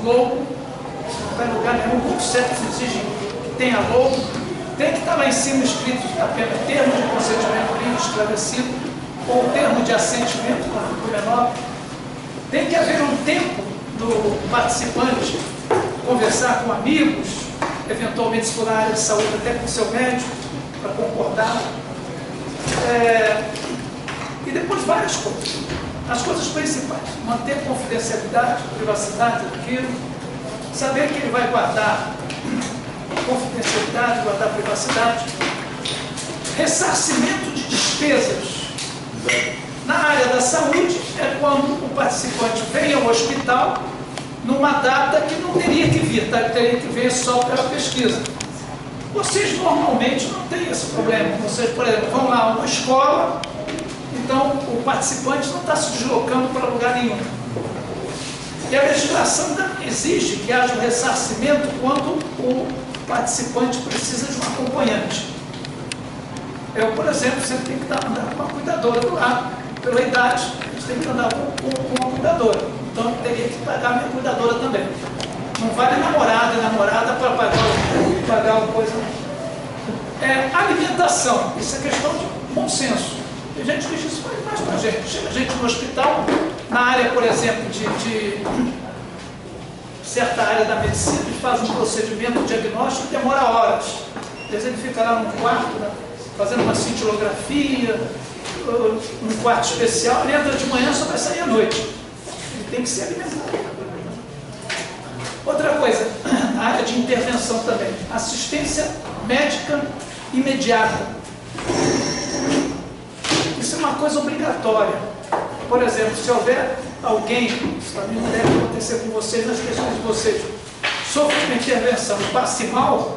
logo, se não está em lugar nenhum, muito certo se exige que tenha logo, tem que estar lá em cima escrito apenas termo de consentimento livre esclarecido, ou termo de assentimento para o menor. Tem que haver um tempo do participante conversar com amigos, eventualmente se for na área de saúde, até com o seu médico, para concordar. E depois várias coisas. As coisas principais: manter confidencialidade, privacidade daquilo, saber que ele vai guardar confidencialidade, guardar privacidade, ressarcimento de despesas. Na área da saúde, é quando o participante vem ao hospital numa data que não teria que vir, tá? Ele teria que vir só pela pesquisa. Vocês normalmente não têm esse problema. Vocês, por exemplo, vão lá a uma escola, então o participante não está se deslocando para lugar nenhum. E a legislação exige que haja um ressarcimento quando o participante precisa de um acompanhante. Eu, por exemplo, sempre tenho que andar com uma cuidadora do lado. Pela idade, a gente tem que andar com uma cuidadora. Então, eu teria que pagar a minha cuidadora também. Não vale namorada para pagar uma coisa. Alimentação. Isso é questão de bom senso. Tem gente que diz isso faz mais para a gente. Chega a gente no hospital, na área, por exemplo, de certa área da medicina, ele faz um procedimento diagnóstico que demora horas. Às vezes ele fica lá num quarto, né, fazendo uma cintilografia, num quarto especial, ele entra de manhã, só vai sair à noite. Ele tem que se alimentar. Outra coisa, a área de intervenção também, assistência médica imediata. Isso é uma coisa obrigatória. Por exemplo, se houver alguém, isso também não deve acontecer com vocês, nas questões de vocês, sofre uma intervenção e passe mal,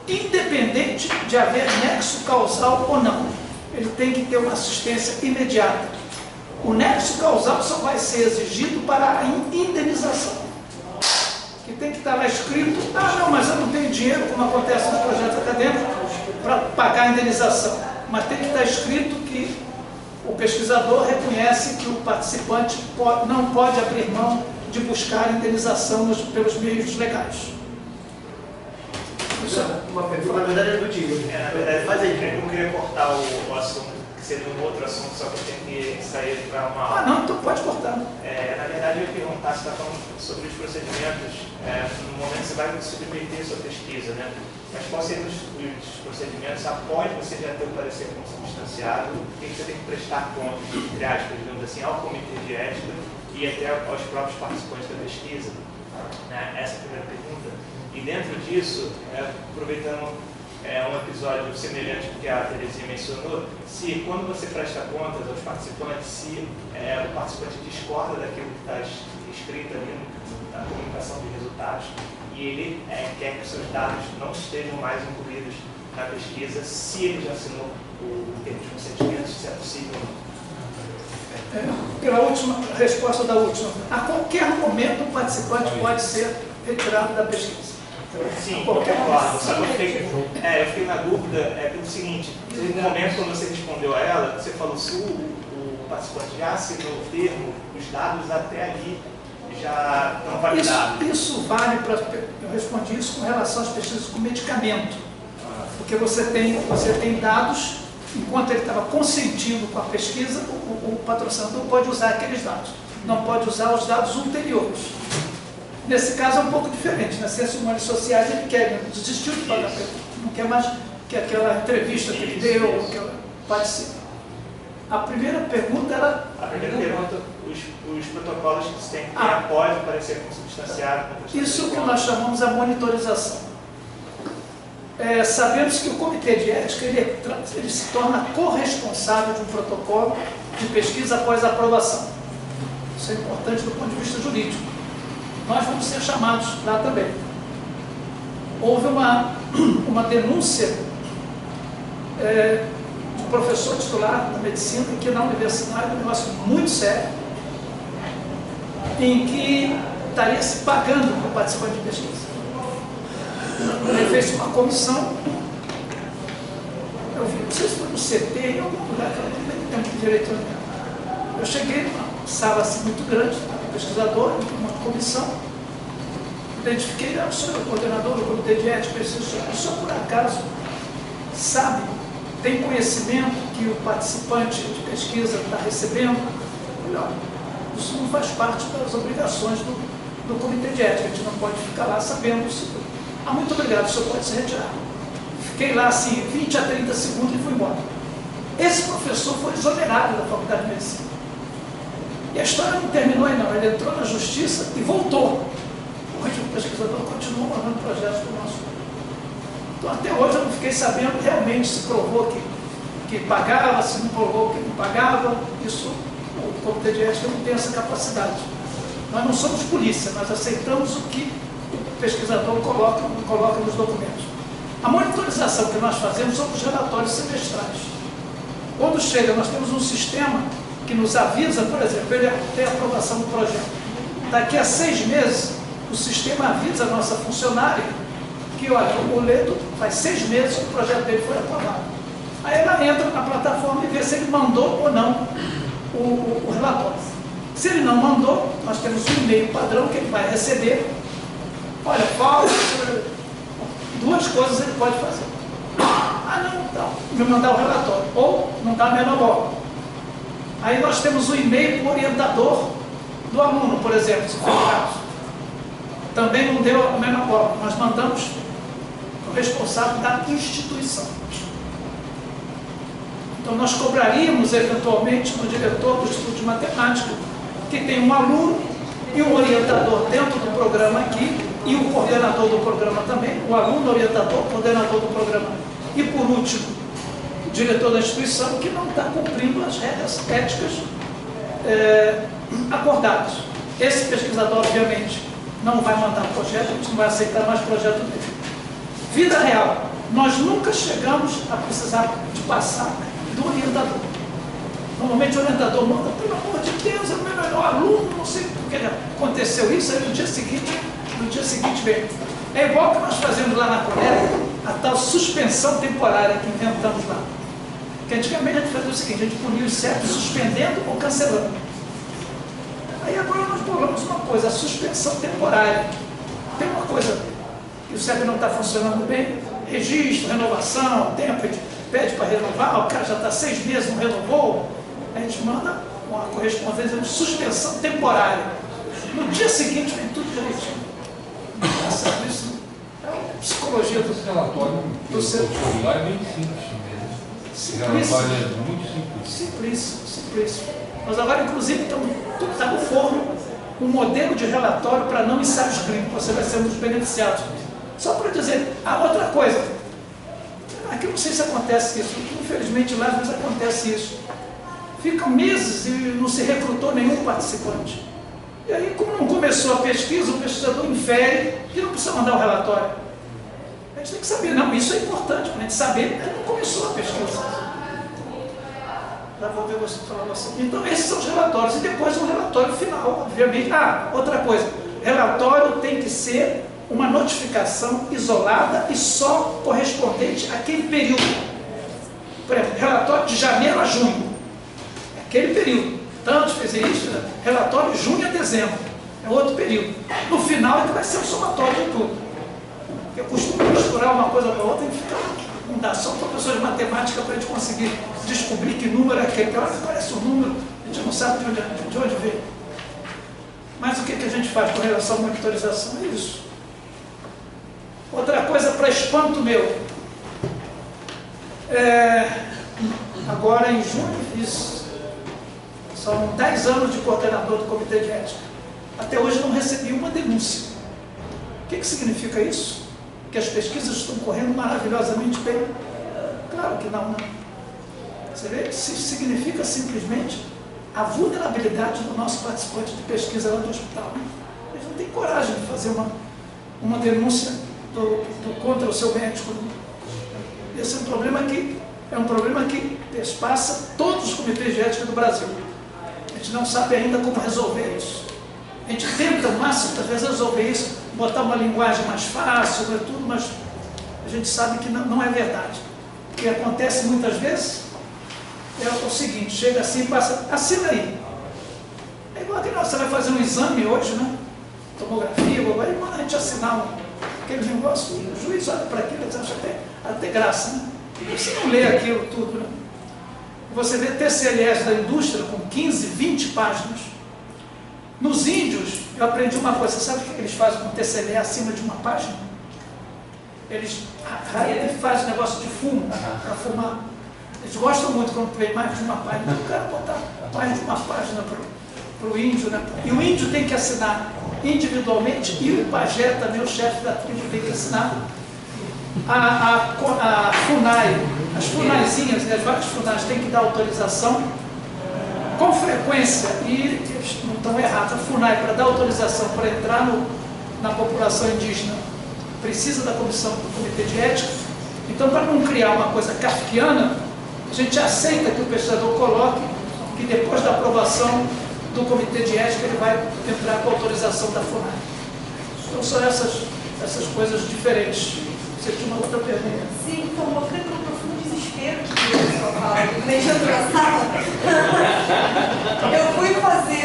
independente de haver nexo causal ou não, ele tem que ter uma assistência imediata. O nexo causal só vai ser exigido para a indenização. Que tem que estar lá escrito: ah, não, mas eu não tenho dinheiro, como acontece nos projetos acadêmicos, para pagar a indenização. Mas tem que estar escrito que o pesquisador reconhece que o participante não pode abrir mão de buscar a indenização pelos meios legais. Uma pergunta, na verdade, é do Diego. Na verdade, mas eu queria cortar o assunto, que seria um outro assunto, só que eu tenho que sair para uma aula. Ah, não, então pode cortar. Na verdade, eu ia perguntar, você está falando sobre os procedimentos, no momento que você vai submeter a sua pesquisa, né? Mas quais seriam os procedimentos após você já ter o parecer consubstanciado, o que você tem que prestar contas, entre aspas, digamos assim, ao comitê de ética e até aos próprios participantes da pesquisa? Essa é a primeira pergunta. E dentro disso, aproveitando um episódio semelhante que a Terezinha mencionou, se quando você presta contas aos participantes, se o participante discorda daquilo que está escrito ali na comunicação de resultados e ele quer que os seus dados não estejam mais incluídos na pesquisa, se ele já assinou o termo de consentimento, se é possível ou não. Pela última resposta da última, a qualquer momento o participante pode ser retirado da pesquisa. Sim, eu concordo. Só que eu fiquei na dúvida pelo seguinte: no momento quando você respondeu a ela, você falou se o participante já assinou o termo, os dados até ali já estão validados. Isso vale para. Eu respondi isso com relação às pesquisas com medicamento. Porque você tem dados, enquanto ele estava consentindo com a pesquisa, o patrocinador pode usar aqueles dados. Não pode usar os dados ulteriores. Nesse caso é um pouco diferente. Nas ciências humanas e sociais ele quer, desistiu de pagar, não quer mais que aquela entrevista que ele deu, pode ser. A primeira pergunta era... A primeira pergunta, os protocolos que você tem que ter após o parecer consubstanciado. Isso que nós chamamos a monitorização. Sabemos que o comitê de ética ele se torna corresponsável de um protocolo de pesquisa após a aprovação. Isso é importante do ponto de vista jurídico. Nós vamos ser chamados lá também. Houve uma denúncia de um professor titular da medicina aqui na universidade, um negócio muito sério, em que estaria se pagando para o participante de pesquisa. Ele fez uma comissão, eu vi, não sei se foi no CT, em algum lugar, que eu não tenho tempo direito. Eu cheguei numa sala assim muito grande, pesquisador, uma comissão, identifiquei, o senhor é o coordenador do Comitê de Ética, o senhor por acaso sabe, tem conhecimento que o participante de pesquisa está recebendo? Olha, isso não faz parte das obrigações do Comitê de Ética, a gente não pode ficar lá sabendo se... Ah, muito obrigado, o senhor pode se retirar. Fiquei lá assim, 20 a 30 segundos e fui embora. Esse professor foi exonerado da Faculdade de Medicina. E a história não terminou aí não, ele entrou na justiça e voltou. Hoje o pesquisador continua mandando projetos para o nosso. Então até hoje eu não fiquei sabendo realmente se provou que pagava, se não provou que não pagava. Isso, o Comitê de Ética não tem essa capacidade. Nós não somos polícia, nós aceitamos o que o pesquisador coloca nos documentos. A monitorização que nós fazemos são os relatórios semestrais. Quando chega, nós temos um sistema que nos avisa, por exemplo, ele tem a aprovação do projeto. Daqui a 6 meses, o sistema avisa a nossa funcionária que, olha, o boleto faz 6 meses que o projeto dele foi aprovado. Aí ela entra na plataforma e vê se ele mandou ou não o relatório. Se ele não mandou, nós temos um e-mail padrão que ele vai receber. Olha, falta, 2 coisas ele pode fazer. Ah, não, então, me mandar o relatório. Ou não dá a menor bola. Aí nós temos um e-mail para o orientador do aluno, por exemplo, se for o caso. Também não deu a menor bola. Nós mandamos o responsável da instituição. Então nós cobraríamos eventualmente no diretor do Instituto de Matemática, que tem um aluno e um orientador dentro do programa aqui, e o coordenador do programa também, o aluno, orientador, coordenador do programa. E por último, o diretor da instituição que não está cumprindo as regras éticas acordadas. Esse pesquisador, obviamente, não vai mandar projeto, a gente não vai aceitar mais projeto dele. Vida real, nós nunca chegamos a precisar de passar do orientador. Normalmente o orientador manda, pelo amor de Deus, é o meu melhor aluno, não sei porque aconteceu isso, aí no dia seguinte vem. É igual que nós fazemos lá na Conep, a tal suspensão temporária que inventamos lá. Porque antigamente a gente fazia o seguinte, a gente punia os CEPs suspendendo ou cancelando. Aí agora nós bolamos uma coisa, a suspensão temporária. Tem uma coisa que o CEP não está funcionando bem, registro, renovação, tempo, a gente pede para renovar, o cara já está 6 meses, não renovou, a gente manda uma correspondência de suspensão temporária. No dia seguinte vem tudo direitinho. Engraçado isso, é a psicologia do relatório do celular é bem simples mesmo. Esse relatório é muito simples. Simplíssimo. Nós agora, inclusive, tudo está no forno, um modelo de relatório para não ensaios clínicos, você vai ser um dos beneficiados. Só para dizer, outra coisa, aqui não sei se acontece isso, infelizmente lá às vezes acontece isso. Ficam meses e não se recrutou nenhum participante. E aí, como não começou a pesquisa, o pesquisador infere que não precisa mandar o relatório. A gente tem que saber, não, isso é importante para a gente saber que não começou a pesquisa. Já vou ver você falar assim. Então, esses são os relatórios. E depois um relatório final, obviamente. Outra coisa, relatório tem que ser uma notificação isolada e só correspondente àquele período. Por exemplo, relatório de janeiro a junho. Aquele período. Tanto fazer isso, relatório de junho a dezembro. É outro período. No final é que vai ser o somatório de tudo. Porque eu costumo misturar uma coisa com a outra e ficar. Não dá só um professor de matemática para a gente conseguir descobrir que número é aquele. Olha, parece um número, a gente não sabe de onde veio. Mas o que a gente faz com relação à monitorização? É isso. Outra coisa para espanto meu. Agora em junho fiz. São 10 anos de coordenador do Comitê de Ética. Até hoje não recebi uma denúncia. O que significa isso? Que as pesquisas estão correndo maravilhosamente bem? Claro que não. Você vê? Isso significa simplesmente a vulnerabilidade do nosso participante de pesquisa lá do hospital. Eles não têm coragem de fazer uma denúncia contra o seu médico. Esse é um problema que perspassa todos os comitês de ética do Brasil. A gente não sabe ainda como resolver isso. A gente tenta o máximo, às vezes, resolver isso, botar uma linguagem mais fácil, tudo, mas a gente sabe que não é verdade. O que acontece muitas vezes é o seguinte, chega assim e passa, assina aí. É igual que você vai fazer um exame hoje, né? Tomografia, horrível. Aí manda a gente assinar aquele negócio, o juiz olha para aquilo e acha até graça, né? E você não lê aquilo tudo, né? Você vê TCLS da indústria com 15, 20 páginas. Nos índios, eu aprendi uma coisa, você sabe o que eles fazem com TCLS acima de uma página? Eles fazem negócio de fumo, para fumar. Eles gostam muito quando vem mais de uma página. Então, o cara botar mais de uma página para o índio, né? E o índio tem que assinar individualmente, e o pajé também, o chefe da tribo, tem que assinar. A FUNAI, as FUNAIzinhas, né, as várias FUNAIs têm que dar autorização com frequência, e eles não estão errados. A FUNAI, para dar autorização para entrar na população indígena, precisa da comissão do Comitê de Ética. Então, para não criar uma coisa kafkiana, a gente aceita que o pesquisador coloque que depois da aprovação do Comitê de Ética ele vai entrar com a autorização da FUNAI. Então, são essas coisas diferentes. Você tinha uma outra pergunta? Sim, então, mostrando pelo profundo desespero que a pessoa fala, mexendo na sala, eu fui fazer.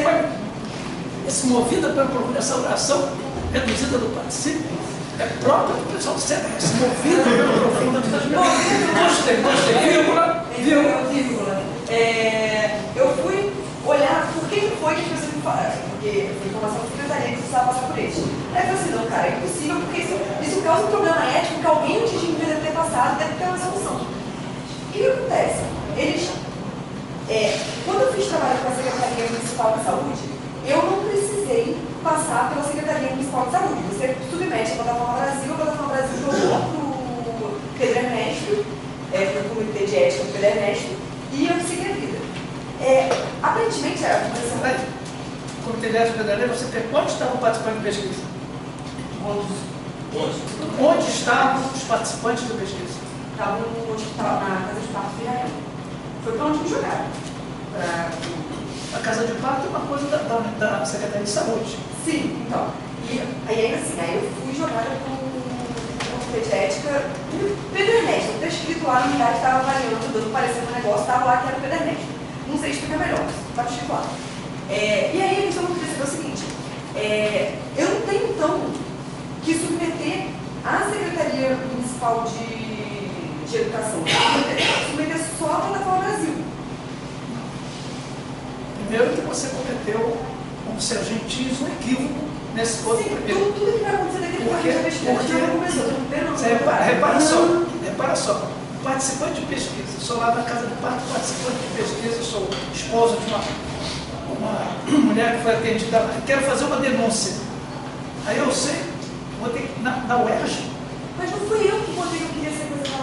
Esse movida pelo profundo, essa oração reduzida do particípio é própria do pessoal do CDS, movida pelo profundo. Gostei, vírgula. Eu fui olhar por que foi que as pessoas me falaram, porque a informação da secretaria que precisava passar por eles. Aí eu falei assim, não, cara, é impossível, porque isso causa um problema ético que alguém antes de mim deve ter passado, deve ter uma solução. O que acontece? Eles, quando eu fiz trabalho com a Secretaria Municipal de Saúde, eu não precisei passar pela Secretaria Municipal de Saúde. Você submete a Plataforma Brasil jogou para o Pedro Ernesto, para o Comitê de Ética do Pedro Ernesto, e eu segui a vida. Aparentemente, o Comitê de Ética do Pedro Ernesto, você pergunta onde estavam participando de pesquisa? Onde estavam os participantes da pesquisa? Estavam no hospital, na casa de parto de Israel. Foi para onde me jogaram. A casa de parto é uma coisa da Secretaria de Saúde. Sim, então. E aí, assim, aí eu fui jogada para o Comitê de Ética do Pedro Ernesto. Está escrito lá, a unidade estava avaliando, dando parecer no negócio, estava lá que era o Pedro Ernesto. Não sei explicar melhor, estava escrito lá. E aí, então, eu queria saber o seguinte: eu não tenho, então, que submeter à Secretaria Municipal de Educação, submeter só a Plataforma Brasil. Primeiro que você cometeu, como sargentinhos, um equívoco nesse outro primeiro. Tudo que vai acontecer daqui repara só, participante de pesquisa, sou lá da casa de parto, participante de pesquisa, sou esposa de uma mulher que foi atendida lá, quero fazer uma denúncia. Aí eu sei, vou ter que ir na UERJ. Mas não fui eu que botei que eu queria ser coisa da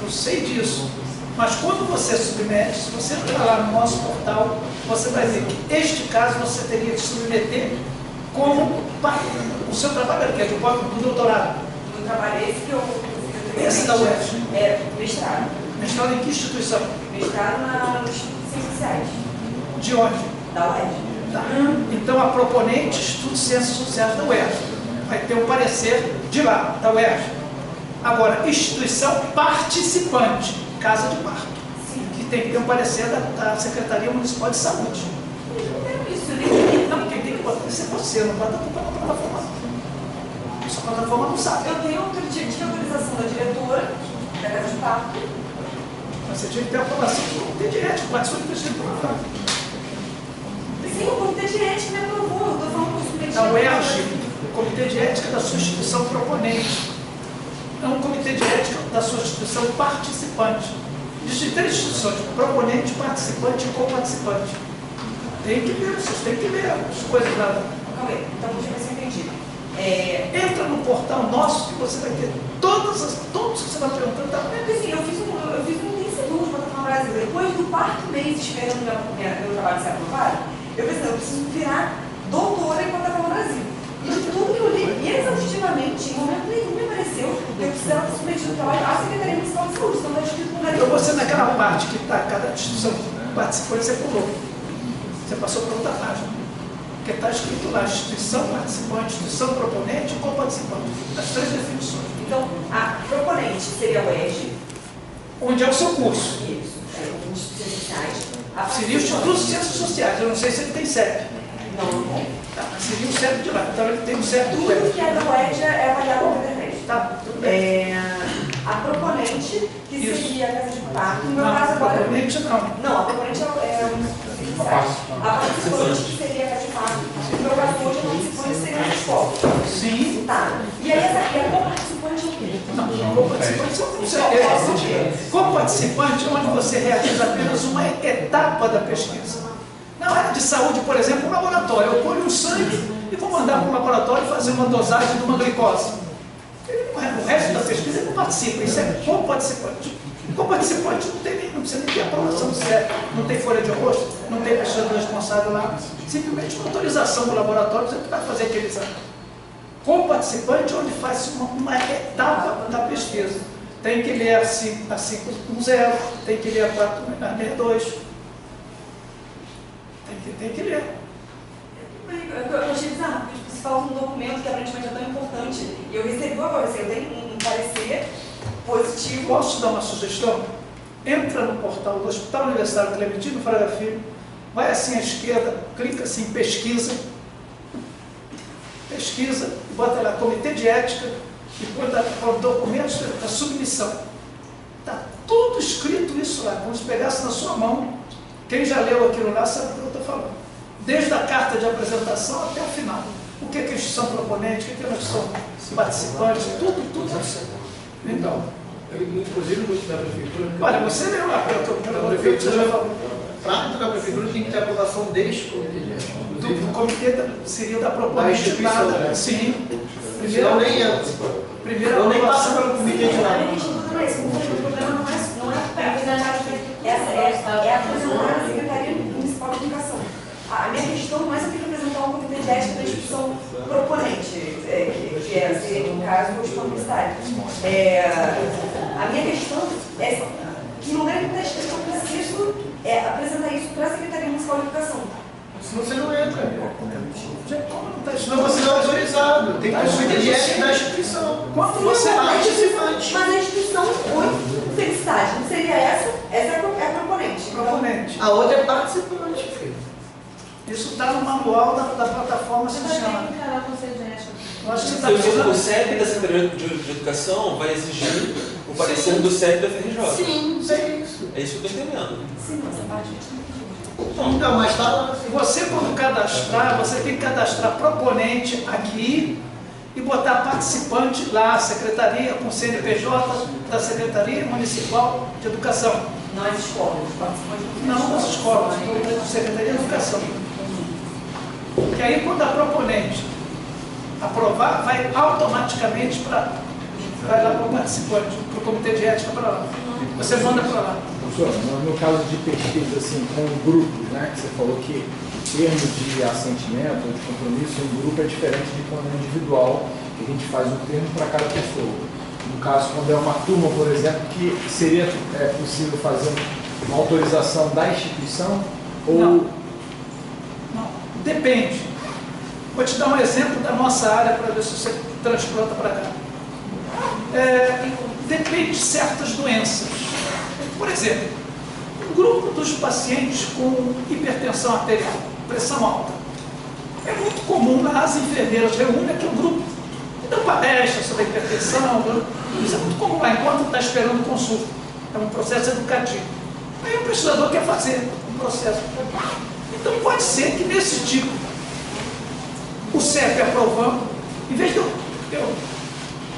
Eu sei disso. Mas quando você submete, se você entrar lá no nosso portal, você vai ver que este caso você teria que submeter como o seu trabalho aqui, do doutorado. No trabalho esse que eu Esse da UERJ. Mestrado. Mestrado em que instituição? Mestrado no Instituto de Ciências Sociais. De onde? Da UERJ. Tá. Então a proponente estuda Ciências Sociais da UERJ. Vai ter um parecer de lá, da UERJ. Agora, instituição participante, casa de parto. Sim. Que tem que ter um parecer da Secretaria Municipal de Saúde. Não, quem tem que botar isso é você, não pode botar na plataforma. Essa plataforma não sabe. Eu tenho tive autorização da diretora da casa de parto. Mas você tinha que ter a aprovação do Comitê de Ética, participou do presidente do programa. Sim, o Comitê de Ética me aprovou. Eu estou falando com o Comitê de Da UERJ, o Comitê de Ética da sua instituição proponente. É um Comitê de Ética da sua instituição participante. Existem 3 instituições: proponente, participante e co-participante. Tem que ver, vocês têm que ver as coisas lá. Calma aí, então deixa eu ver se eu entendi. Entra no portal nosso que você vai ter todos que você vai perguntando. Tá? Assim, eu fiz um intensivo de Plataforma Brasil. Depois do 4º mês esperando meu trabalho ser aprovado, eu pensei, eu preciso virar doutora em Plataforma Brasil. E de tudo que eu li exaustivamente, em momento nenhum me apareceu que eu precisava ter submetido o trabalho à Secretaria Municipal de Saúde. Então está escrito no Então você naquela parte que está cada instituição participante, você pulou. Você passou para outra página. Porque está escrito lá, instituição participante, instituição proponente e co-participante. As 3 definições. Então, a proponente seria o UERJ. Onde é o seu curso? Isso, o Instituto de Ciências Sociais. Seria o Instituto de Ciências Sociais. Eu não sei se ele tem CEP. Não tem. Tá. seria o CEP de lá. Então ele tem o CEP do Tudo UERJ. que é do UERJ é avaliado pela internet. Tá, tudo bem. A proponente, que Isso. seria a casa de parto, no meu Não, caso agora. proponente não. Não, a proponente a participante que seria a casa de parto. No meu caso hoje, a participante seria a escola. Sim. Tá. E aí a co-participante é o quê? Não, co-participante co-participante é onde você realiza apenas uma etapa da pesquisa. Na área de saúde, por exemplo, um laboratório. Eu colho um sangue e vou mandar para um laboratório fazer uma dosagem de uma glicose. O resto da pesquisa ele não participa, isso é co-participante. Co-participante não precisa nem ter aprovação do CEP, não tem folha de rosto, não tem pesquisador responsável lá. Simplesmente uma autorização do laboratório, você vai fazer aquele exame. Co-participante onde faz uma etapa da pesquisa. Tem que ler a 510, tem que ler a 462. Tem que ler. Eu achei bizarro, porque se fala um documento que aparentemente é tão importante, e eu recebi agora, eu tenho um parecer positivo. Posso te dar uma sugestão? Entra no portal do Hospital Universitário Clementino Fraga Filho, vai assim à esquerda, clica assim, pesquisa, e bota lá Comitê de Ética, e põe documentos da submissão. Está tudo escrito isso lá, como se pegasse na sua mão. Quem já leu aquilo lá sabe o que eu estou falando. Desde a carta de apresentação até o final. O que eles são proponentes, o que eles são participantes, tudo assim. Então, inclusive no da prefeitura. olha, você leu lá, a prefeitura, para entrar na prefeitura tem que ter aprovação desde do comitê seria da da proponente instituição, nada. né? Sim. Senão nem entra. Primeira Eu nem passo aprovação. pelo comitê de A lá. minha questão não é isso, o problema não é apresentar a Secretaria Municipal de Educação. A minha questão não é se eu tenho que apresentar um comitê de ética da instituição proponente, que seria, no caso, o Hospital Universitário. A minha questão é que no momento da instituição eu preciso apresentar isso para a Secretaria Municipal de Educação. Senão você não entra. Senão Senão você não é autorizado. Tem que ter o comitê de ética da instituição. Quando você participante. Mas a instituição, oi, felicidade, não seria essa? Essa é a proponente. proponente. A outra é participante, filho. Isso está no manual da plataforma social. Eu acho que está O CEP da Secretaria de Educação vai exigir o parecer do CEP da FRJ. Sim, é isso. É isso que eu estou entendendo. Sim, essa parte a gente não pediu. Então, mas está lá. Você, quando cadastrar, você tem que cadastrar proponente aqui e botar participante lá, secretaria, com CNPJ da Secretaria Municipal de Educação. Não as escolas, os participantes Não das escolas, da Secretaria de Educação. Que aí, quando a proponente aprovar, vai automaticamente vai lá para o participante, para o comitê de ética para lá. Você manda para lá. Professor, no caso de pesquisa assim, com grupos, né, que você falou que em termos de assentimento ou de compromisso, um grupo é diferente de quando é individual, que a gente faz um termo para cada pessoa. No caso, quando é uma turma, por exemplo, que seria possível fazer uma autorização da instituição ou... Não, depende. Vou te dar um exemplo da nossa área para ver se você transplanta para cá. Depende de certas doenças. Por exemplo, um grupo dos pacientes com hipertensão arterial, pressão alta. É muito comum lá as enfermeiras reúnem aqui um grupo e dão palestra sobre a hipertensão. Isso é muito comum lá enquanto está esperando consulta. É um processo educativo. Aí o pesquisador quer fazer um processo. Então pode ser que nesse tipo, o CEP aprovando, em vez de eu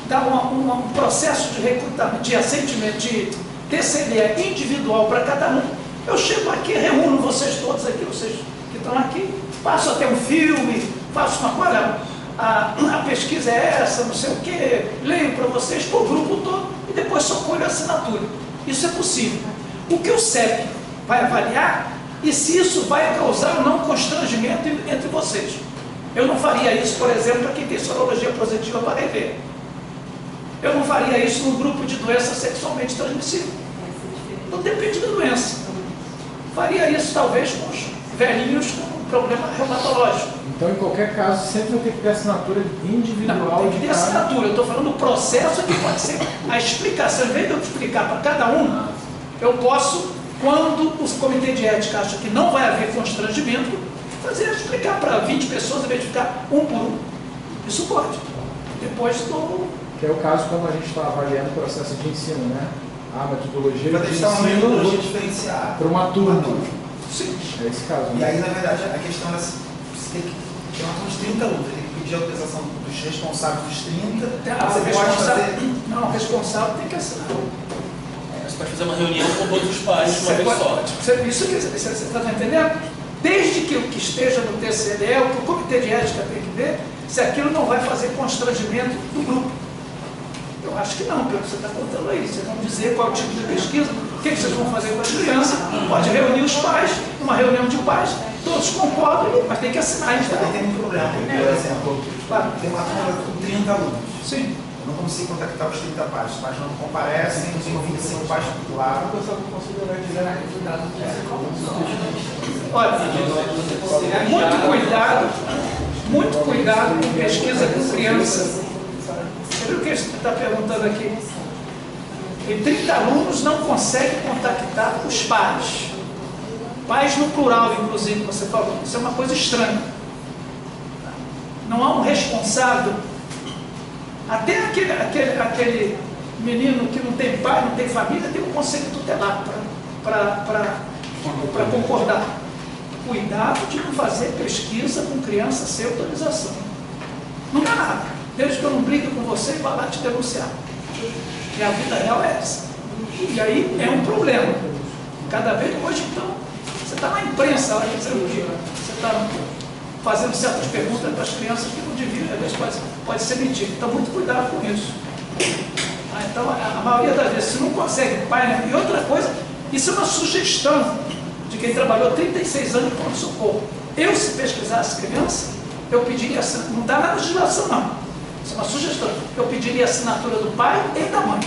dar um processo de recrutamento, de assentimento, de TCLE individual para cada um, eu chego aqui, reúno vocês todos aqui, vocês que estão aqui, passo até um filme, faço uma olha, a pesquisa é essa, não sei o que, leio para vocês, para o grupo todo, e depois só colho a assinatura. Isso é possível. O que o CEP vai avaliar e se isso vai causar ou não constrangimento entre vocês. Eu não faria isso, por exemplo, para quem tem sorologia positiva para HIV. Eu não faria isso num grupo de doença sexualmente transmissível. Não depende da doença. Faria isso, talvez, com os velhinhos com problema reumatológico. Então, em qualquer caso, sempre vai ter que ter assinatura individual. Não, tem que ter de cada... assinatura. Eu estou falando do processo que pode ser a explicação. Em vez de eu explicar para cada um, eu posso, quando o comitê de ética acha que não vai haver constrangimento, explicar para 20 pessoas, em vez de ficar um por um. Isso pode. Depois do... Que é o caso quando a gente está avaliando o processo de ensino, né? A metodologia Quando a gente está uma metodologia diferenciada. para uma turma. Sim. É esse caso. E Né? aí, na verdade, a questão era você tem que ter uma turma de 30 alunos, tem que pedir a autorização dos responsáveis dos 30. Você pode fazer. Não, o responsável tem que assinar. Você pode fazer uma reunião com todos os pais de uma vez só. Isso que você está entendendo? Desde que o que esteja no TCDE, o que o Comitê de Ética tem que ver, se aquilo não vai fazer constrangimento do grupo. Eu acho que não, pelo que você está contando aí. Vocês vão dizer qual é o tipo de pesquisa, o que vocês vão fazer com as crianças, pode reunir os pais, numa reunião de pais, todos concordam, mas tem que assinar. Mas também tem um problema, por exemplo, tem uma turma com 30 alunos. Sim. Eu não consigo contactar os 30 pais, os pais não comparecem, tenho 25 pais lá. Olha, muito cuidado com pesquisa com crianças. Você viu o que você está perguntando aqui? Em 30 alunos não consegue contactar os pais. Pais no plural, inclusive, você falou. Isso é uma coisa estranha. Não há um responsável. Até aquele menino que não tem pai, não tem família, tem um conselho tutelar para concordar. Cuidado de não fazer pesquisa com criança sem autorização. Não dá nada. Desde que eu não brigue com você e vá lá te denunciar. E a vida real é essa. E aí é um problema. Cada vez hoje, então, você está na imprensa, olha, você está fazendo certas perguntas para as crianças que não deviam, às vezes pode ser mentira. Então, muito cuidado com isso. Então, a maioria das vezes, se não consegue pai, né? E outra coisa, isso é uma sugestão de quem trabalhou 36 anos em pronto-socorro. Eu, se pesquisasse criança, eu pediria, não está na legislação não, isso é uma sugestão, eu pediria a assinatura do pai e da mãe.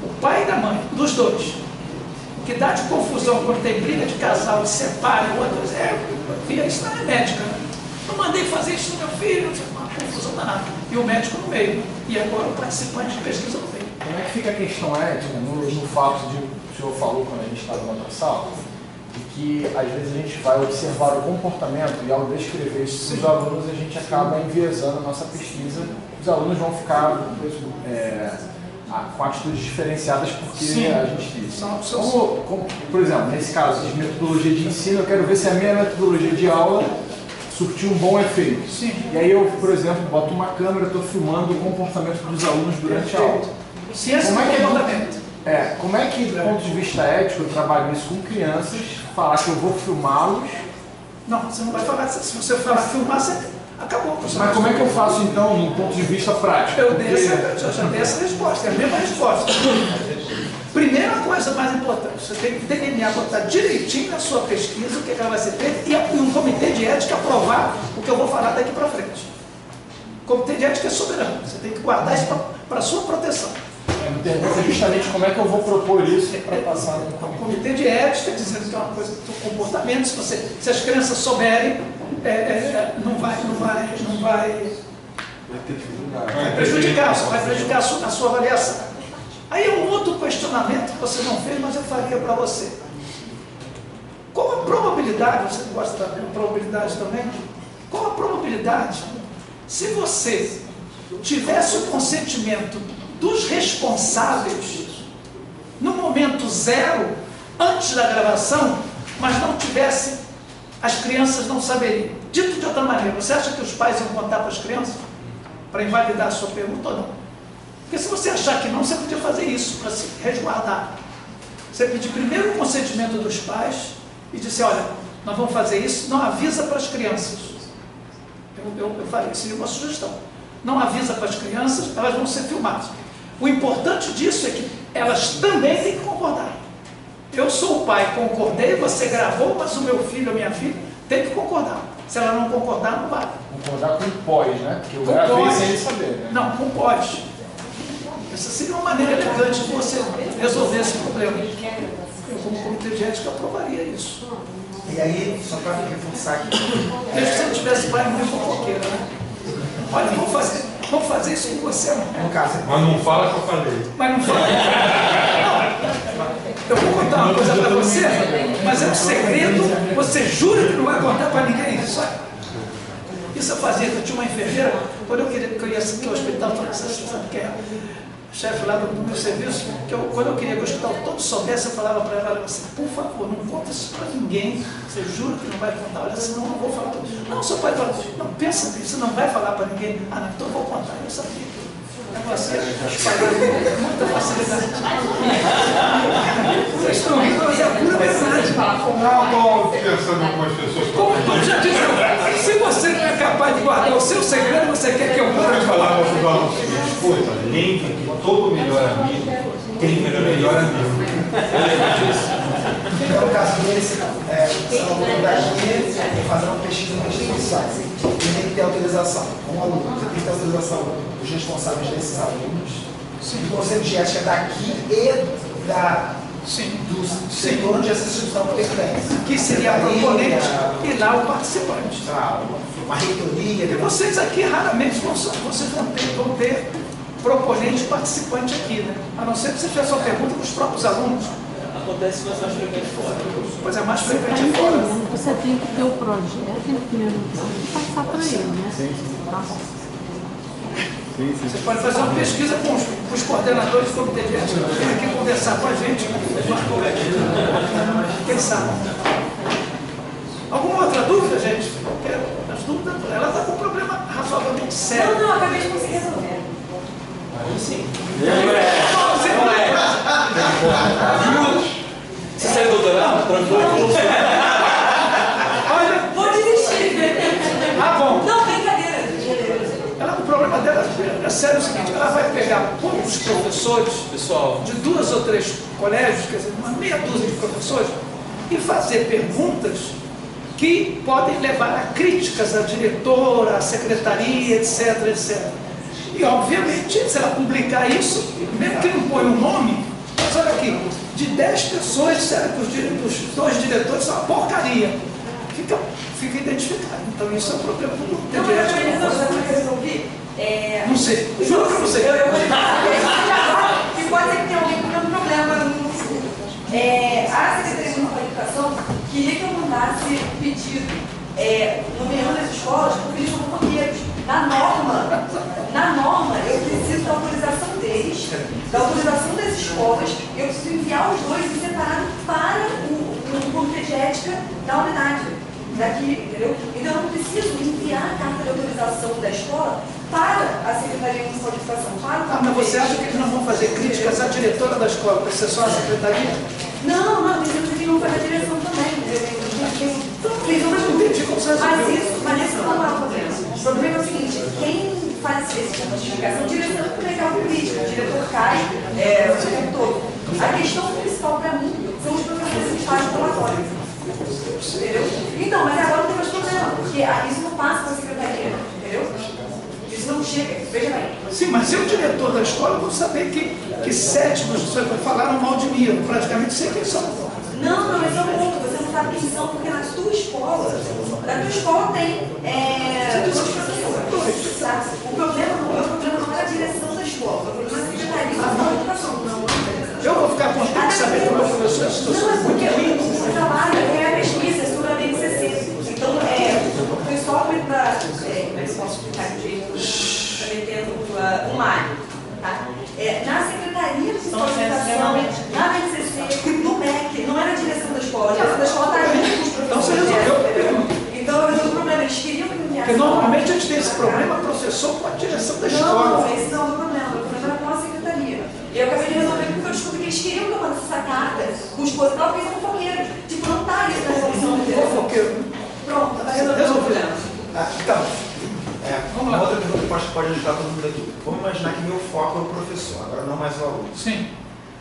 O pai e da mãe, dos dois. O que dá de confusão quando tem briga de casal, de separa, outros, filha, isso não é médica, né? Não mandei fazer isso no meu filho, uma confusão danada. E o médico no meio. E agora o participante de pesquisa no meio. Como é que fica a questão ética no fato de, o senhor falou quando a gente estava na outra sala, de que às vezes a gente vai observar o comportamento e ao descrever isso para os alunos a gente acaba enviesando a nossa pesquisa, os alunos vão ficar com atitudes diferenciadas porque a gente... Por exemplo, nesse caso de metodologia de ensino, eu quero ver se a minha metodologia de aula surtiu um bom efeito. Sim. E aí eu, por exemplo, boto uma câmera, estou filmando o comportamento dos alunos durante a aula. Ciência do comportamento. Como é que, do ponto de vista ético, eu trabalho isso com crianças, falar que eu vou filmá-los? Não, você não vai falar, se você falar filmar, você acabou. Mas como é que eu faço então, do ponto de vista prático? Eu já dei essa resposta, é a mesma resposta. Primeira coisa mais importante, você tem que delinear, botar direitinho na sua pesquisa o que ela vai ser feita e um comitê de ética aprovar o que eu vou falar daqui para frente. O comitê de ética é soberano, você tem que guardar isso para a sua proteção. Me pergunta justamente como é que eu vou propor isso para passar no comitê. O comitê de ética dizendo que é uma coisa do comportamento, se as crianças souberem, não vai prejudicar a sua avaliação. Aí um outro questionamento que você não fez, mas eu faria para você. Qual a probabilidade, você gosta da probabilidade também? Qual a probabilidade, se você tivesse o consentimento dos responsáveis no momento zero, antes da gravação, mas não tivesse, as crianças não saberiam? Dito de outra maneira, você acha que os pais iam contar para as crianças? Para invalidar a sua pergunta ou não? Porque se você achar que não, você podia fazer isso para se resguardar. Você pedir primeiro o consentimento dos pais e dizer, olha, nós vamos fazer isso, não avisa para as crianças. Eu falei, seria uma sugestão. Não avisa para as crianças, elas vão ser filmadas. O importante disso é que elas também têm que concordar. Eu sou o pai, concordei, você gravou, mas o meu filho ou minha filha tem que concordar. Se ela não concordar, não vai. Concordar com o pós, né? Porque eu gravei sem ele saber, né? Não, com o pós. Essa seria uma maneira elegante de você resolver esse problema. Eu, como comitê de ética, aprovaria isso. E aí, só para reforçar aqui... Desde que você não tivesse pai muito fofoqueira, né? Olha, vamos fazer isso com você, amor. No caso, mas não fala que eu falei. Mas não fala. Eu vou contar uma coisa para você, mas é um segredo, você jura que não vai contar para ninguém. Isso eu fazia, eu tinha uma enfermeira, quando eu queria que o hospital, sabe quem é? O chefe lá do meu serviço, quando eu queria que o hospital todo soubesse, eu falava para ela assim, por favor, não conta isso para ninguém, você jura que não vai contar? Olha, senão eu não vou falar. Não, seu pai fala, não, pensa nisso, não vai falar para ninguém. Ah, não, então eu vou contar. Eu sabia que o negócio ia espalhar com muita facilidade. Vocês estão rindo, mas é a pura verdade. Não, pensando em algumas pessoas. Como eu já disse, se você não é capaz de guardar o seu segredo, você quer que eu vou falar para o aluno o seguinte, escuta, lembre que todo melhor amigo tem melhor amigo. No caso dele, se uma oportunidade de fazer uma pesquisa na instituição, ele tem que ter autorização. Como aluno, você tem que ter autorização dos responsáveis desses alunos, do Conselho de Ética daqui e do setor onde essa instituição pertence. Que seria a proponente e lá o participante. Uma reitoria. E vocês aqui raramente vocês vão ter proponente e participante aqui, né? A não ser que você faça uma pergunta para os próprios alunos. Acontece, mas mais frequente fora. Pois é, mais frequente fora. Você tem que ter o projeto em primeiro lugar e passar para ele, né? Sim. Você pode fazer uma pesquisa com os coordenadores do comitê de ética. Vem aqui conversar com a gente. Quem sabe? Alguma outra dúvida, gente? Porque as dúvidas, ela está com um problema razoavelmente sério. Não, acabei de conseguir resolver. Aí sim. Você saiu do doutorado? Tranquilo? Olha. Vou desistir. Ah, bom. Não, brincadeira. O problema dela é sério o seguinte, ela vai pegar poucos professores, pessoal, de 2 ou 3 colégios, quer dizer, uma meia dúzia de professores, e fazer perguntas que podem levar a críticas à diretora, à secretaria, etc, etc. E, obviamente, se ela publicar isso, mesmo que não põe o nome, mas olha aqui, de 10 pessoas, disseram que os 2 diretores são uma porcaria. Fica identificado. Então, isso é um problema do grupo. Não, mas eu resolvi. Não sei. Juro que eu não sei. E pode ser que tenha alguém com um problema no futuro. A Secretaria Municipal de Educação queria que eu mandasse pedido nomeando as escolas porque eles são fofoqueiros. Na norma, eu preciso da autorização deles, da autorização das escolas, eu preciso enviar os 2 em separado para o comitê de ética da unidade. Daqui, entendeu? Então eu não preciso enviar a carta de autorização da escola para a Secretaria Municipal de Educação. Mas você acha que eles não vão fazer críticas à diretora da escola, para ser só a secretaria? Não, mas eles vão fazer a direção também. Mas isso não é o problema. O problema é o seguinte, quem faz esse tipo de notificação é o diretor legal político, o diretor cai o tempo todo. A questão principal para mim são os professores que fazem relatório. Entendeu? Então, mas agora não tem mais problema, porque isso não passa para a secretaria, entendeu? Isso não chega, veja bem. Sim, mas se o diretor da escola, eu vou saber que 7 dos professores falaram mal de mim, eu praticamente sei quem são. Não, esse é um ponto, você não sabe quem são, porque na tua escola tem professores, tá? O problema não é a direção da escola, o problema é a secretaria da educação. Eu vou ficar contente de saber que o meu professor não, é porque o trabalho é a pesquisa, é sobre a BNCC. Então, o pessoal foi para. Eu posso explicar de jeito, está metendo um malho. Tá? Na Secretaria de Fiscalização, na BNCC, no MEC, não era a direção da escola, a direção da escola está junto com os professores. Então, você resolveu. Então, eu resolvi o problema, eles queriam que enviasse. Porque normalmente a gente tem esse problema, professor com a direção da escola. Não, esse não é o problema era com a secretaria. E eu acabei de resolver porque eu descobri que eles queriam que eu mandasse essa carta com os positivos, porque eles são fofoqueiros. Tipo, não está isso na resolução do fofoqueiro. Pronto, está resolvendo o problema. Então, uma outra pergunta que pode ajudar todo mundo aqui. Vamos imaginar que meu foco é o professor, agora não mais o aluno. Sim.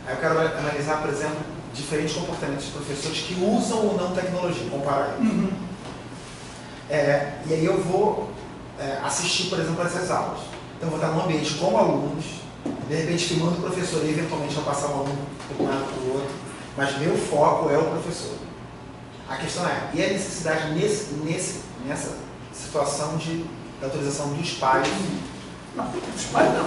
Aí eu quero analisar, por exemplo, diferentes comportamentos de professores que usam ou não tecnologia, comparar isso. Uhum. E aí eu vou assistir, por exemplo, essas aulas. Então eu vou estar num ambiente com alunos, de repente filmando o professor, e eventualmente eu passar um aluno para um lado para o outro, mas meu foco é o professor. A questão é, e a necessidade nessa situação da autorização dos pais? Não, dos pais não.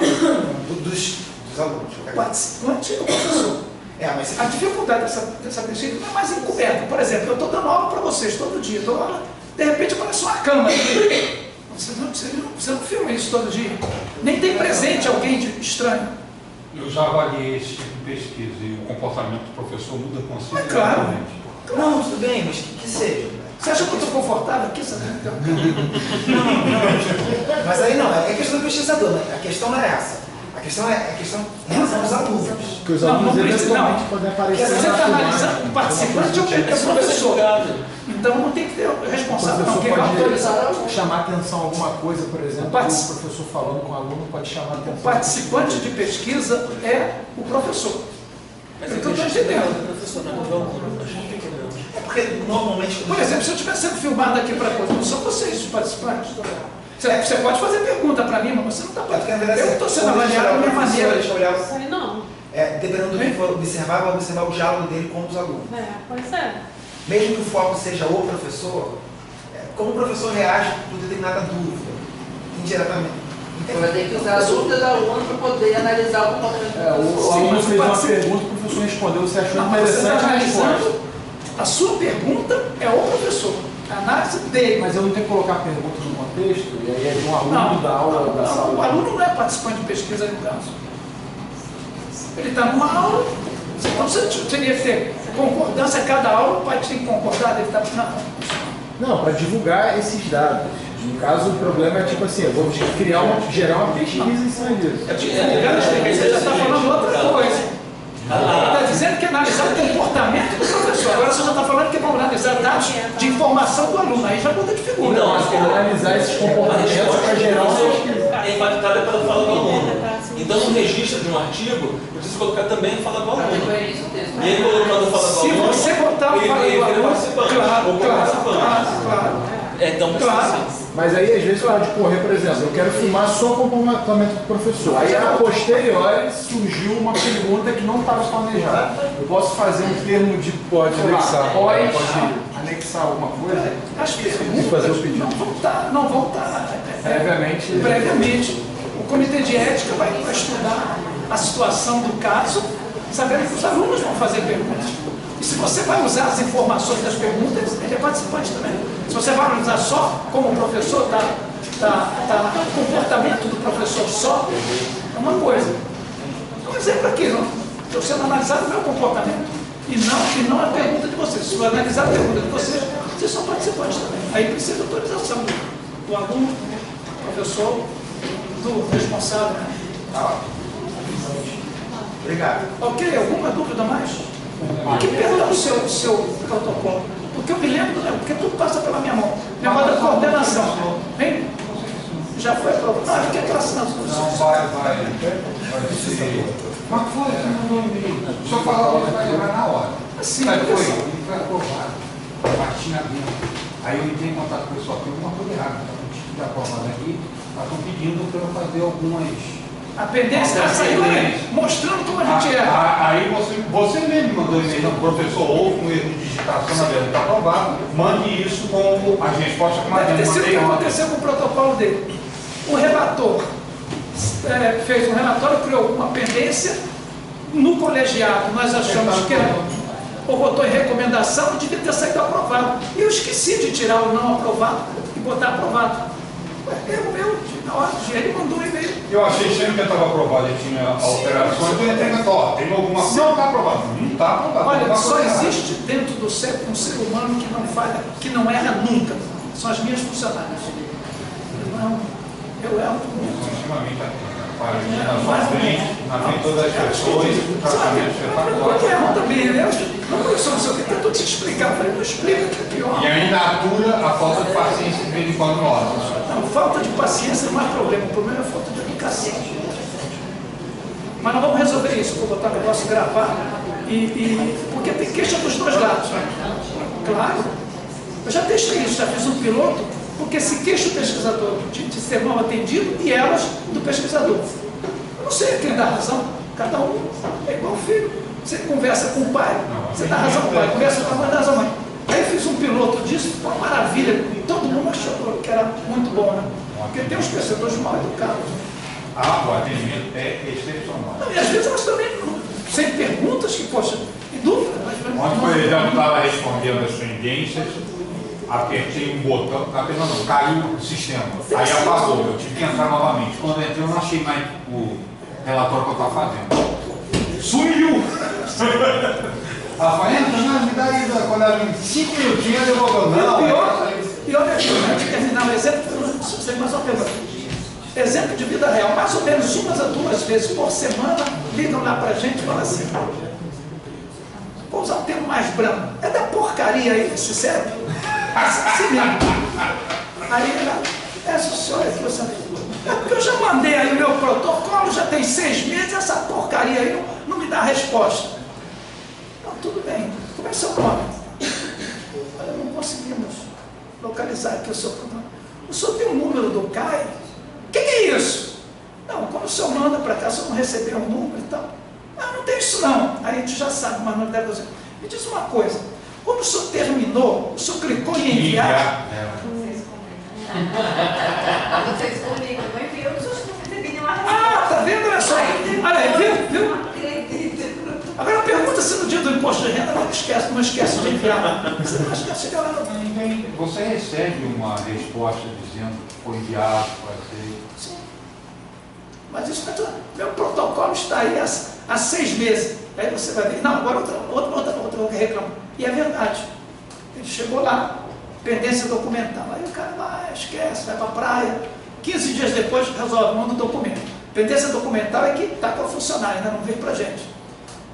Dos alunos. Participante é o professor. Mas A dificuldade dessa pesquisa não é mais encoberta. Por exemplo, eu estou dando aula para vocês todo dia, de repente aparece uma cama. Você não filma isso todo dia. Nem tem presente alguém estranho. Eu já avaliei esse tipo de pesquisa e o comportamento do professor muda Mas claro. consideravelmente. Não, tudo bem, mas que seja. Você acha que eu estou confortável aqui? Sabe? Não. Mas aí não, é questão do pesquisador, né? A questão não é essa. A questão é em relação aos alunos. Porque os alunos eventualmente podem aparecer Você está na analisando filmagem. o participante ou o professor. Então não tem que ter o responsável, não. O Quem vai autorizar professor pode chamar atenção a alguma coisa, por exemplo, que o professor falando com o aluno pode chamar atenção. O participante de pesquisa é o professor. Mas Eu eu estou estou entendendo. professor, não é o aluno. É porque normalmente. Por exemplo, se eu estiver sendo filmado aqui para coisa, não são vocês os participantes. Você pode fazer pergunta para mim, mas você não está participando. Eu estou sendo avaliado da minha maneira. Isso aí não. Dependendo do que for observar, vai observar o diálogo dele com os alunos. Pois é. Mesmo que o foco seja o professor, como o professor reage por determinada dúvida, indiretamente. Você vai ter que usar a dúvida do aluno para poder analisar o comportamento do O professor. aluno fez uma pergunta, o professor respondeu, você achou Não, você está interessante a resposta. analisando, a sua pergunta é o professor. A análise dele. Mas eu não tenho que colocar a pergunta no contexto, e aí é de um aluno Não, da aula da não, sala. o aluno não é participante de pesquisa no caso. Ele está numa aula, então você teria que ter concordância, cada aula o pai tem que concordar, deve estar Não, para divulgar esses dados. No caso, o problema é tipo assim, eu vou gerar uma pesquisa em cima disso. Você já está falando outra coisa. Ele está dizendo que analisar o comportamento do professor. Agora você já está falando que vão analisar dados de informação do aluno. Aí já muda de figura. Não, acho que é analisar esses comportamentos para gerar uma pesquisa. É impactada pela fala do aluno. Então, no registro de um artigo, eu preciso colocar também a fala do aluno. E aí, colocando a fala do Se aluno, você botar a fala do aluno, claro. É tão Claro. Mas aí, às vezes, pode correr, por exemplo, eu quero filmar só o comportamento do professor. Aí, a posteriori, surgiu uma pergunta que não estava planejada. Eu posso fazer um termo de... Pode anexar. Pode anexar alguma coisa? As fazer o perguntas pedido. não vão estar Previamente. O comitê de ética vai estudar a situação do caso, sabendo que os alunos vão fazer perguntas. E se você vai usar as informações das perguntas, ele é participante também. Se você vai usar só como o professor, o comportamento do professor só, é uma coisa. Um exemplo aqui, não? Estou sendo analisado o meu comportamento. E não a pergunta de vocês. Se eu analisar a pergunta de vocês são participantes também. Aí precisa de autorização do aluno, do professor, do responsável. Obrigado. Ok, alguma dúvida mais? Que perda o seu protocolo? Porque eu me lembro, porque tudo passa pela minha mão. Memória da coordenação. Hein? Já foi aprovado. Ah, que é aquela assinatura? Não, vai ser. Mas foi, você mandou um e-mail. O senhor falou que vai levar na hora. Assim, Mas foi, ele foi aprovado. Partinha dentro. Aí eu entrei em contato com o pessoal, tem alguma coisa errada. Está aprovado aqui, mas estão pedindo para eu fazer algumas. A pendência está saindo aí, mostrando como a gente é. Aí você mesmo mandou e-mail, o professor houve um erro de digitação, na verdade está aprovado, mande isso com as respostas que Deve ter sido o que mandei. aconteceu com o protocolo dele. O relator fez um relatório, criou uma pendência. No colegiado, nós achamos que era, ou botou em recomendação, devia ter saído aprovado. E eu esqueci de tirar o não aprovado e botar aprovado. Erro meu, na hora de ele mandou um e-mail. Eu achei sempre que estava aprovado e tinha alterações, eu entrei na ó, tem alguma coisa? Não está aprovado. Não está aprovado. Olha, só existe dentro do CEP um ser humano que não falha, que não erra nunca. São as minhas funcionárias. Eu erro muito. Extremamente na frente todas as pessoas, o tratamento espetacular. Eu erro também, né? Professor, não sei o que, tentou te explicar. Eu falei, não explica que é pior. E ainda atura a falta de paciência de vez em quando nós. Não, falta de paciência não é problema. O problema é a falta de educação. Mas nós vamos resolver isso. Vou botar o negócio gravar. Porque tem queixa dos dois lados. Claro. Eu já testei isso, já fiz um piloto, porque se queixa o pesquisador de ser mal atendido e elas do pesquisador. Eu não sei quem dá razão. Cada um é igual filho. Você conversa com o pai, você dá razão ao pai, conversa com a mãe, dá razão à mãe. Aí fiz um piloto disso, uma maravilha. Todo mundo achou que era muito bom, né? Porque tem uns pesquisadores mal educados. O atendimento é excepcional. Não, e às vezes elas também sem perguntas, que, poxa, em dúvida. Ontem, por exemplo, estava respondendo as pendências, apertei um botão, não, caiu o sistema. Aí apagou, eu tive que entrar novamente. Quando eu entrei, eu não achei mais o relatório que eu estava fazendo. Sumiu! Ela falou, entra, me dá aí, quando ela me 5 minutinhos, eu vou não. E olha aqui, para terminar o exemplo, você tem mais uma pergunta. Exemplo de vida real, mais ou menos 1 a 2 vezes por semana, ligam lá para a gente e falam assim, vou usar um termo mais branco, é da porcaria aí esse cérebro? Assim mesmo. Aí ela, essa senhora aqui, é porque eu já mandei aí o meu protocolo, já tem 6 meses, essa porcaria aí não me dá resposta. Não, tudo bem, como é seu nome? Olha, não conseguimos localizar aqui o seu problema. O senhor tem o número do CAI? O que é isso? Não, quando o senhor manda para cá, o senhor não recebeu um número e tal. Não tem isso não. Aí a gente já sabe, mas não deve dizer. Me diz uma coisa, quando o senhor terminou, o senhor clicou em enviar? Vocês comigo, não enviou, eu não recebi nenhuma resposta. Ah, tá vendo? Olha só. Olha aí, viu? Agora pergunta se no dia do imposto de renda não esquece de enviar. Você não esquece de chegar lá no... Você recebe uma resposta dizendo que foi enviado, pode ser. Sim. Mas isso não é... Meu protocolo está aí há 6 meses. Aí você vai ver. Não, agora outra que reclama. E é verdade. Ele chegou lá, pendência documental. Aí o cara vai, esquece, vai para a praia. 15 dias depois resolve, manda o documento. Pendência documental é que está com a funcionária, ainda não veio para a gente.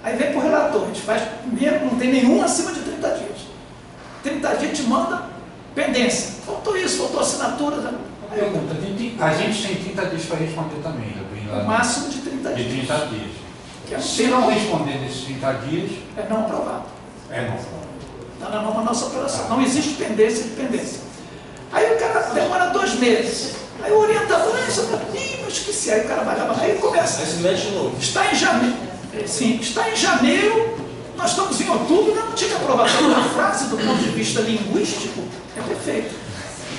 Aí vem para o relator, a gente faz primeiro, não tem nenhum acima de 30 dias. 30 dias a gente manda pendência. Faltou isso, faltou assinatura. Pergunta, a gente tem 30 dias para responder também. O máximo de 30 dias. De 30 dias. Que é um Se não responder nesses 30 dias... É não aprovado. É não aprovado. Está na norma nossa operação. Não existe pendência de pendência. Aí o cara demora 2 meses. Aí o orientador, eu esqueci. Aí o cara vai lá, aí começa. Aí se mete de novo. Está em janeiro. Sim, está em janeiro, nós estamos em outubro, não tive aprovação. A frase, do ponto de vista linguístico, é perfeita.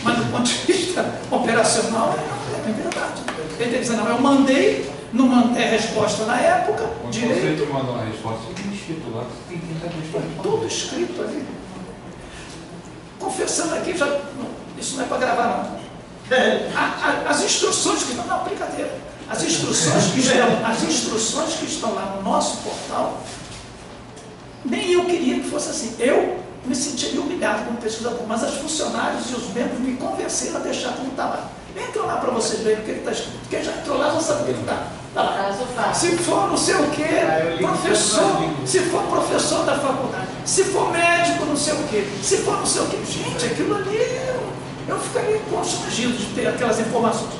Mas do ponto de vista operacional, é verdade. Ele tem que dizer, não, eu mandei, não mandei resposta na época, quando direito. Você te mandou uma resposta, você tem escrito lá, você tem 30 dias para responder. Tudo escrito ali. Confessando aqui, isso não é para gravar, não. As instruções que estão, não, brincadeira. As instruções que estão lá no nosso portal, nem eu queria que fosse assim. Eu me sentiria humilhado como pesquisador, mas as funcionários e os membros me convenceram a deixar como está lá. Entra lá para vocês verem o que está escrito. Quem já entrou lá já sabe o que está. Tá lá. Se for não sei o que, professor, se for professor da faculdade, se for médico, não sei o que, se for não sei o que. Gente, aquilo ali, eu ficaria constrangido de ter aquelas informações.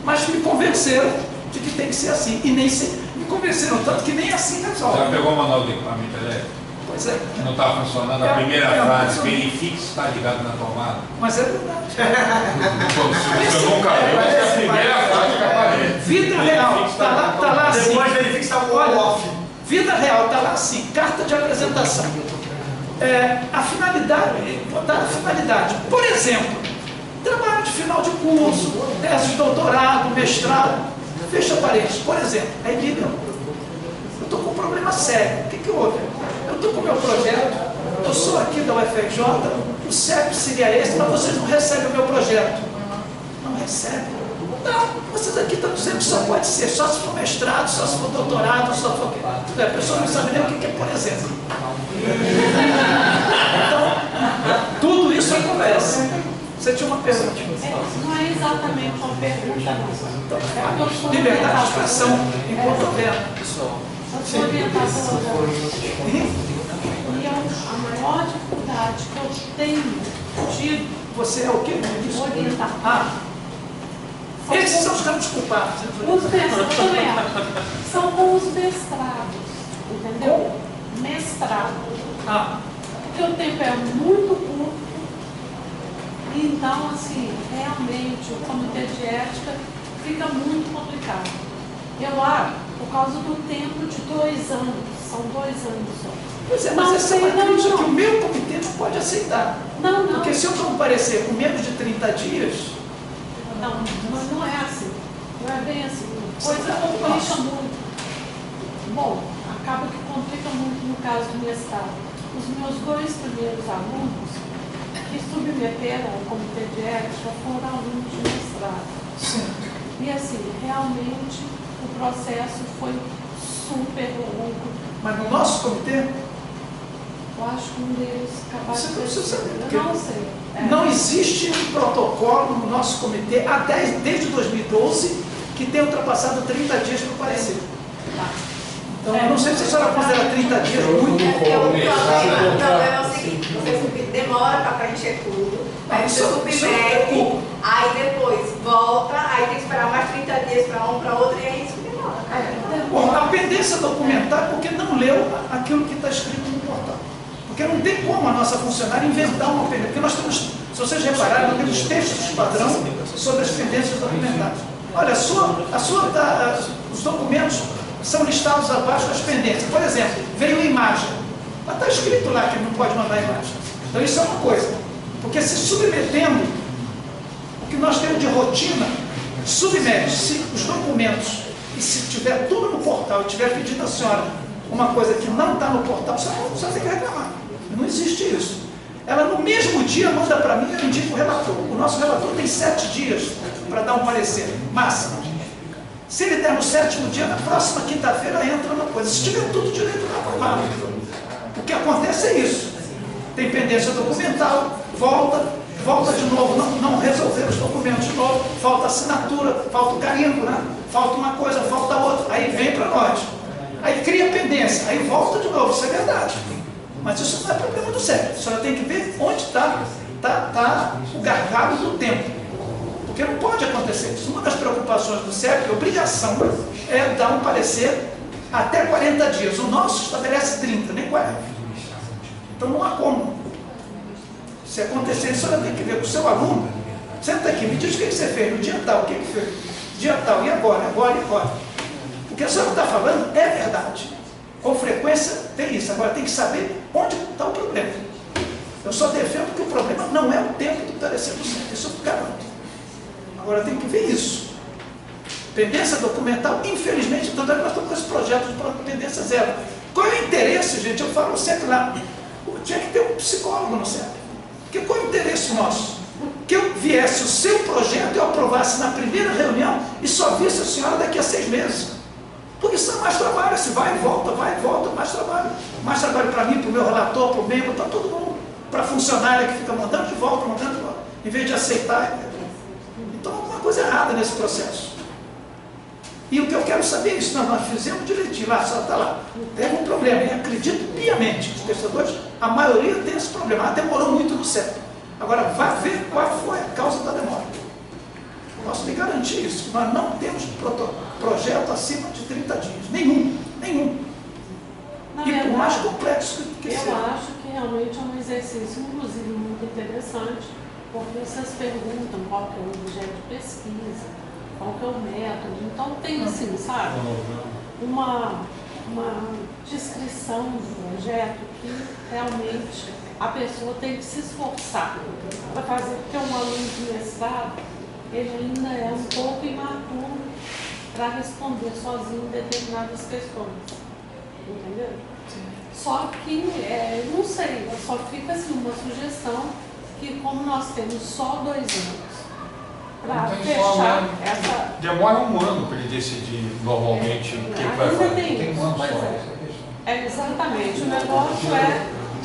Mas me convenceram de que tem que ser assim. E nem sei. Me convenceram tanto que nem assim resolve. Já pegou o manual do equipamento elétrico? Pois é. Não está funcionando a primeira frase, verifique se está ligado na tomada. Mas é verdade. Se você nunca viu, essa é a primeira frase que aparece. Vida real, está lá assim. Depois verifique se está off. Vida real, está lá assim. Carta de apresentação. A finalidade, botar a finalidade. Por exemplo, trabalho de final de curso, tese de doutorado, mestrado, fecha parênteses. Por exemplo, aí liga, eu estou com um problema sério. O que houve? Eu estou com o meu projeto, eu sou aqui da UFRJ, o CEP seria esse, mas vocês não recebem o meu projeto. Não recebem? Não, vocês aqui estão dizendo que só pode ser, só se for mestrado, só se for doutorado, só se for... A pessoa não sabe nem o que é, por exemplo. Então, tudo isso acontece. Você tinha uma pergunta? Não é exatamente uma pergunta, não. Liberdade de expressão, enquanto houver. Eu sou orientadora. E a maior dificuldade que eu tenho tido... Você é o quê? Orientador. Esses são os caras culpados. Os mestrados. São com os mestrados. Entendeu? Mestrado. Porque o tempo é muito curto. Então, assim, realmente, o comitê de ética fica muito complicado. Eu acho, por causa do tempo de 2 anos, são 2 anos só. Pois é, mas essa é uma crítica que o meu comitê não pode aceitar. Não. Porque se eu comparecer com menos de 30 dias... Não, mas não é assim. Não é bem assim. Coisa complica muito. Bom, acaba que complica muito no caso do mestrado. Os meus 2 primeiros alunos que submeteram ao comitê de ética foram alunos de mestrado. Sim. E assim, realmente o processo foi super longo. Mas no nosso comitê, Eu acho que um deles capaz Você de não precisa saber, ter. porque Eu não sei. não existe um protocolo no nosso comitê desde 2012 que tenha ultrapassado 30 dias para parecer. Tá. Então, eu não sei se a senhora considera 30 dias muito. É porque o problema é o seguinte, você demora para preencher tudo, aí você submete, aí depois volta, aí tem que esperar mais 30 dias para um, para outro, e é isso que demora. Bom, a pendência documentar é porque não leu aquilo que está escrito no portal. Porque não tem como a nossa funcionária inventar uma pendência. Porque nós temos, se vocês repararem, nós temos textos padrão sobre as pendências documentadas. Olha, os documentos são listados abaixo das pendências. Por exemplo, veio imagem. Mas está escrito lá que não pode mandar imagem. Então isso é uma coisa. Porque se submetendo, o que nós temos de rotina, submete-se os documentos, e se tiver tudo no portal, e tiver pedido à senhora uma coisa que não está no portal, você tem que reclamar. Não existe isso. Ela no mesmo dia manda para mim e eu indico o relator. O nosso relator tem 7 dias para dar um parecer, máximo. Se ele der no 7º dia, na próxima quinta-feira entra na coisa. Se tiver tudo direito, está aprovado. O que acontece é isso. Tem pendência documental, volta de novo, não resolver os documentos de novo, falta assinatura, falta o carimbo, né? Falta uma coisa, falta outra, aí vem para nós. Aí cria pendência, aí volta de novo, isso é verdade. Mas isso não é problema do CEP. A senhora tem que ver onde está o gargalo do tempo. Porque não pode acontecer isso. Uma das preocupações do CEP, a obrigação é dar um parecer até 40 dias. O nosso estabelece 30, nem 40. Então não há como. Se acontecer isso, a senhora tem que ver com o seu aluno. Senta aqui, me diz o que você fez no dia tal, o que fez? Dia tal, e agora? O que a senhora está falando é verdade. Com frequência tem isso. Agora tem que saber onde está o problema. Eu só defendo que o problema não é o tempo do parecer do centro. Isso eu garanto. Agora tem que ver isso. Pendência documental, infelizmente, nós estamos com esse projeto de pendência zero. Qual é o interesse, gente? Eu falo sempre lá, tinha que ter um psicólogo no centro. Porque qual é o interesse nosso? Que eu viesse o seu projeto e eu aprovasse na primeira reunião e só visse a senhora daqui a 6 meses. Porque isso é mais trabalho, se vai e volta, mais trabalho. Mais trabalho para mim, para o meu relator, para o membro, para todo mundo. Para a funcionária que fica mandando de volta, em vez de aceitar. Então, alguma coisa errada nesse processo. E o que eu quero saber é isso. Nós fizemos direitinho, lá, só está lá. Teve um problema, e acredito piamente, os pesquisadores, a maioria tem esse problema. Demorou muito no CEP. Agora, vai ver qual foi a causa da demora. Posso lhe garantir isso, que nós não temos projeto acima de 30 dias. Nenhum. Na E verdade, por mais complexo que seja. eu acho que realmente é um exercício, inclusive, muito interessante, porque vocês perguntam qual que é o objeto de pesquisa, qual que é o método. Então tem assim, sabe, uma descrição do projeto que realmente a pessoa tem que se esforçar para fazer, porque um aluno de mestrado, ele ainda é um pouco imaturo para responder sozinho determinadas questões. Entendeu? Só que, não sei, só fica assim uma sugestão que como nós temos só 2 anos para fechar essa... Demora 1 ano para ele decidir normalmente o que vai fazer. Tem 1 ano só. Exatamente, o negócio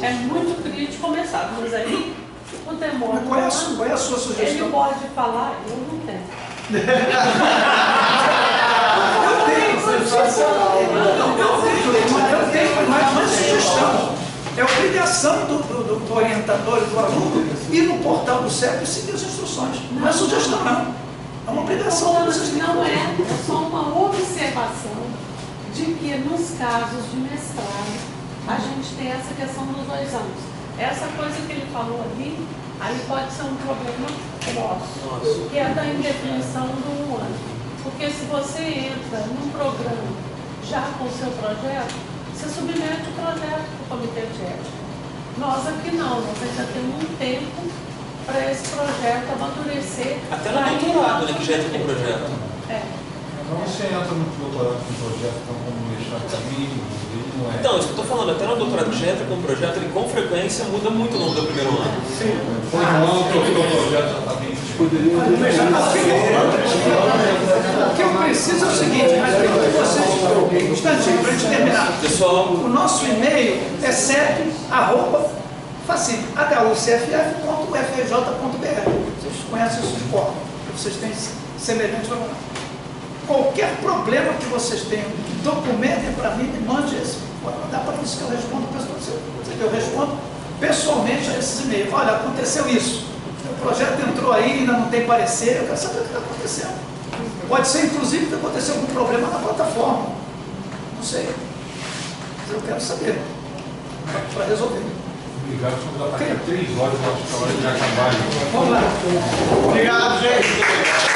é muito crítico começar, mas aí o demora. Qual é a sua sugestão? Ele pode falar, eu não tenho. Eu tenho, mas não é sugestão. É obrigação do orientador e do aluno ir no portal do CEP e seguir as instruções. Não é sugestão, não. É uma obrigação. Não é só uma observação de que nos casos de mestrado a gente tem essa questão dos 2 anos. Essa coisa que ele falou ali, aí pode ser um problema nosso, que é da indefinição do 1 ano. Porque se você entra num programa já com o seu projeto, você submete o projeto para o comitê de ética. Nós aqui não, nós ainda temos um tempo para esse projeto amadurecer. Até no doutorado, né, que já é um projeto. Então você entra no doutorado com um projeto como mestrado caminho, não é? Então, isso que eu estou falando, até no doutorado que já entra com um projeto, ele com frequência muda muito ao longo do primeiro ano. Sim. Foi um ano que o projeto já está bem. O que eu preciso é o seguinte, mas vocês, um instantinho, para a gente terminar. Pessoal, o nosso e-mail é cep@hucff.ufrj.br. Vocês conhecem isso de cor, vocês têm semelhante para lá. Qualquer problema que vocês tenham, documentem para mim, me mande esse. Pode mandar para isso que eu respondo pessoalmente. Eu respondo pessoalmente a esses e-mails. Olha, aconteceu isso. O projeto entrou aí, ainda não tem parecer, eu quero saber o que está acontecendo. Pode ser, inclusive, que aconteceu algum problema na plataforma. Não sei. Mas eu quero saber. Para resolver. Obrigado, estamos a partir de 3 horas, acho que a hora de acabar. Vamos lá. Obrigado, gente.